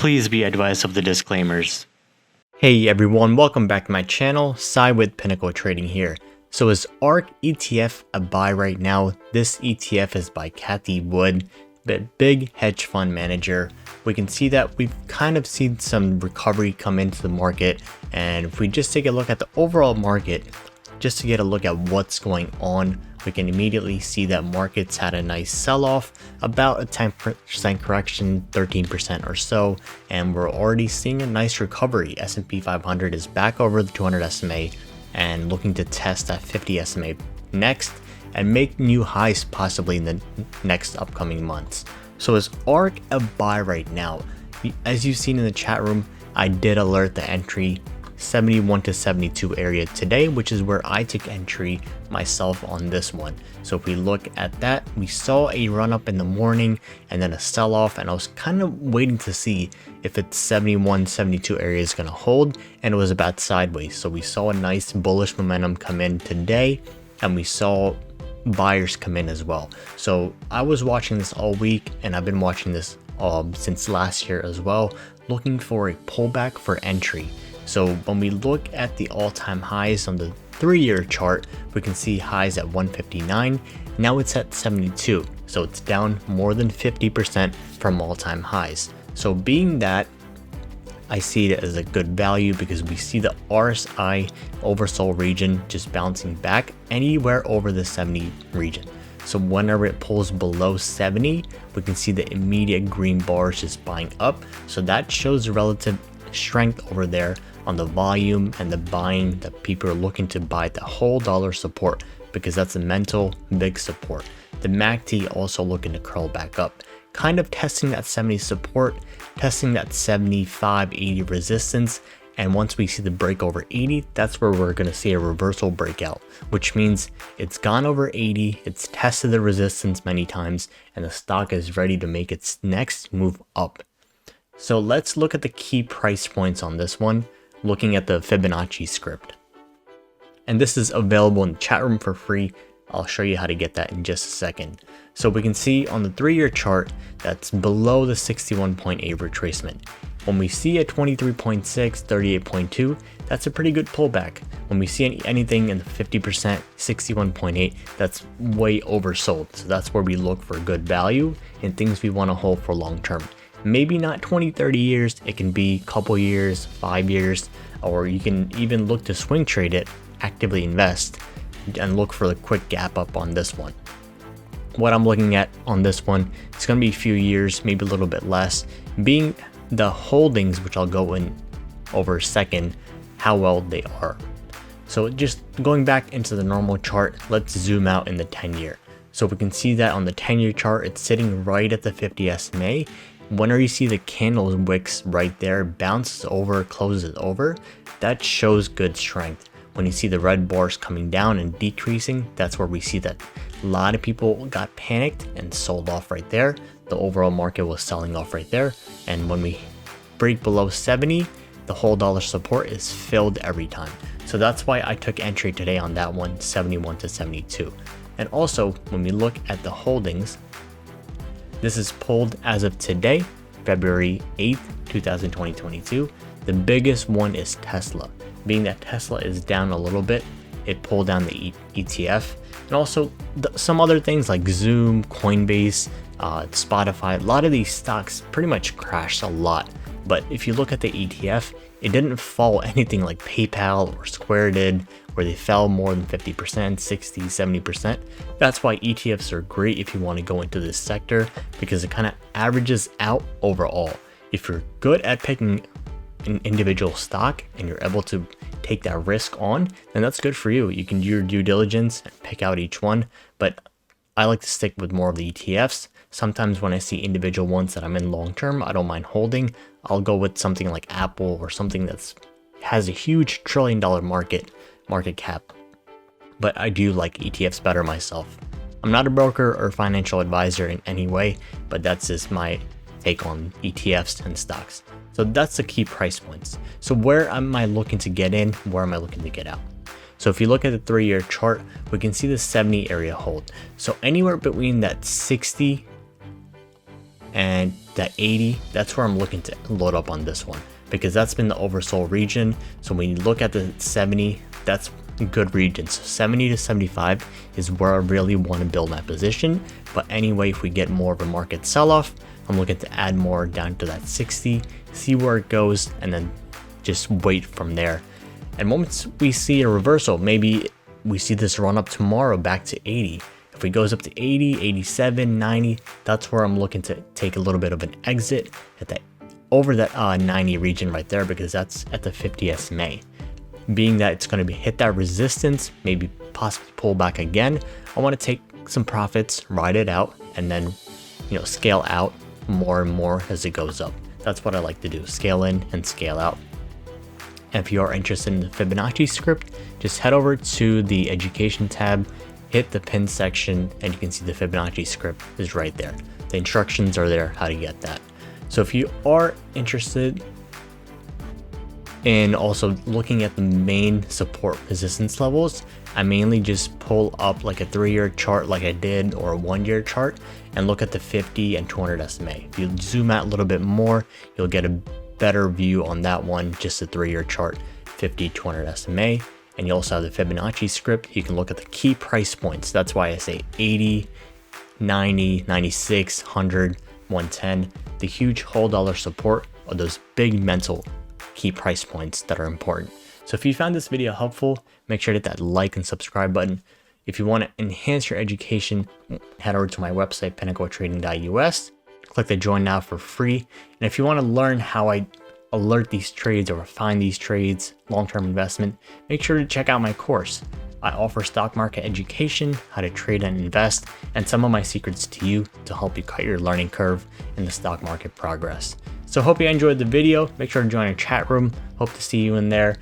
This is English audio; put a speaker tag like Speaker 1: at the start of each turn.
Speaker 1: Please be advised of the disclaimers.
Speaker 2: Hey everyone, welcome back to my channel, Sai with Pinnacle Trading here. So is ARK ETF a buy right now? This ETF is by Cathie Wood, the big hedge fund manager. We can see that we've kind of seen some recovery come into the market, and if we just take a look at the overall market, just to get a look at what's going on, we can immediately see that markets had a nice sell-off, about a 10% correction, 13% or so, and we're already seeing a nice recovery. S&P 500 is back over the 200 SMA and looking to test that 50 SMA next and make new highs possibly in the next upcoming months. So is ARK a buy right now? As you've seen in the chat room, I did alert the entry 71 to 72 area today, which is where I took entry myself on this one. So if we look at that, we saw a run up in the morning and then a sell off, and I was kind of waiting to see if it's 71, 72 area is going to hold, and it was about sideways. So we saw a nice bullish momentum come in today, and we saw buyers come in as well. So I was watching this all week, and I've been watching this since last year as well, looking for a pullback for entry. So when we look at the all-time highs on the 3-year chart, we can see highs at 159. Now it's at 72. So it's down more than 50% from all-time highs. So being that, I see it as a good value because we see the RSI oversold region just bouncing back anywhere over the 70 region. So whenever it pulls below 70, we can see the immediate green bars just buying up. So that shows relative strength over there on the volume and the buying that people are looking to buy the whole dollar support, because that's a mental big support. The MACD also looking to curl back up, kind of testing that 70 support, testing that 75, 80 resistance. And once we see the break over 80, that's where we're going to see a reversal breakout, which means it's gone over 80, it's tested the resistance many times, and the stock is ready to make its next move up. So let's look at the key price points on this one, looking at the Fibonacci script. And this is available in the chat room for free. I'll show you how to get that in just a second. So we can see on the 3-year chart that's below the 61.8 retracement. When we see a 23.6, 38.2, that's a pretty good pullback. When we see anything in the 50%, 61.8, that's way oversold. So that's where we look for good value and things we want to hold for long term. Maybe not 20, 30 years, it can be a couple years, 5 years, or you can even look to swing trade it, actively invest, and look for the quick gap up on this one. What I'm looking at on this one, it's going to be a few years, maybe a little bit less, being the holdings, which I'll go in over a second, how well they are. So just going back into the normal chart, let's zoom out in the 10-year. So we can see that on the 10-year chart, it's sitting right at the 50 SMA. Whenever you see the candle wicks right there, bounces over, closes over, that shows good strength. When you see the red bars coming down and decreasing, that's where we see that a lot of people got panicked and sold off right there. The overall market was selling off right there. And when we break below 70, the whole dollar support is filled every time. So that's why I took entry today on that one, 71 to 72. And also, when we look at the holdings, this is pulled as of today, February 8th, 2022. The biggest one is Tesla. Being that Tesla is down a little bit, it pulled down the ETF. And also some other things like Zoom, Coinbase, Spotify, a lot of these stocks pretty much crashed a lot. But if you look at the ETF, it didn't fall anything like PayPal or Square did, where they fell more than 50%, 60, 70%. That's why ETFs are great if you want to go into this sector, because it kind of averages out overall. If you're good at picking an individual stock and you're able to take that risk on, then that's good for you. You can do your due diligence and pick out each one, but I like to stick with more of the ETFs. Sometimes when I see individual ones that I'm in long term, I don't mind holding. I'll go with something like Apple or something that's has a huge $1 trillion market cap. But I do like ETFs better myself. I'm not a broker or financial advisor in any way, but that's just my take on ETFs and stocks. So that's the key price points. So where am I looking to get in? Where am I looking to get out? So if you look at the 3-year chart, we can see the 70 area hold. So anywhere between that 60 and that 80, that's where I'm looking to load up on this one, because that's been the oversold region. So when you look at the 70, that's a good region. So 70 to 75 is where I really want to build my position. But anyway, if we get more of a market sell-off, I'm looking to add more down to that 60, see where it goes, and then just wait from there. And once we see a reversal, maybe we see this run up tomorrow back to 80. If it goes up to 80, 87, 90, that's where I'm looking to take a little bit of an exit at that over that 90 region right there, because that's at the 50 SMA. Being that it's going to hit that resistance, maybe possibly pull back again, I want to take some profits, ride it out, and then scale out more and more as it goes up. That's what I like to do, scale in and scale out. And if you are interested in the Fibonacci script, just head over to the education tab, hit the pin section, and you can see the Fibonacci script is right there. The instructions are there how to get that. So if you are interested in also looking at the main support resistance levels, I mainly just pull up like a 3-year chart like I did, or a 1-year chart, and look at the 50 and 200 SMA. If you zoom out a little bit more, you'll get a better view on that one, just a 3-year chart, 50, 200 SMA. And you also have the Fibonacci script. You can look at the key price points. That's why I say 80, 90, 96, 100, 110. The huge whole dollar support are those big mental key price points that are important. So if you found this video helpful, make sure to hit that like and subscribe button. If you want to enhance your education, head over to my website, pinnacletrading.us. Click the join now for free. And if you want to learn how I alert these trades or refine these trades, long-term investment, make sure to check out my course. I offer stock market education, how to trade and invest, and some of my secrets to you to help you cut your learning curve in the stock market progress. So hope you enjoyed the video. Make sure to join our chat room. Hope to see you in there.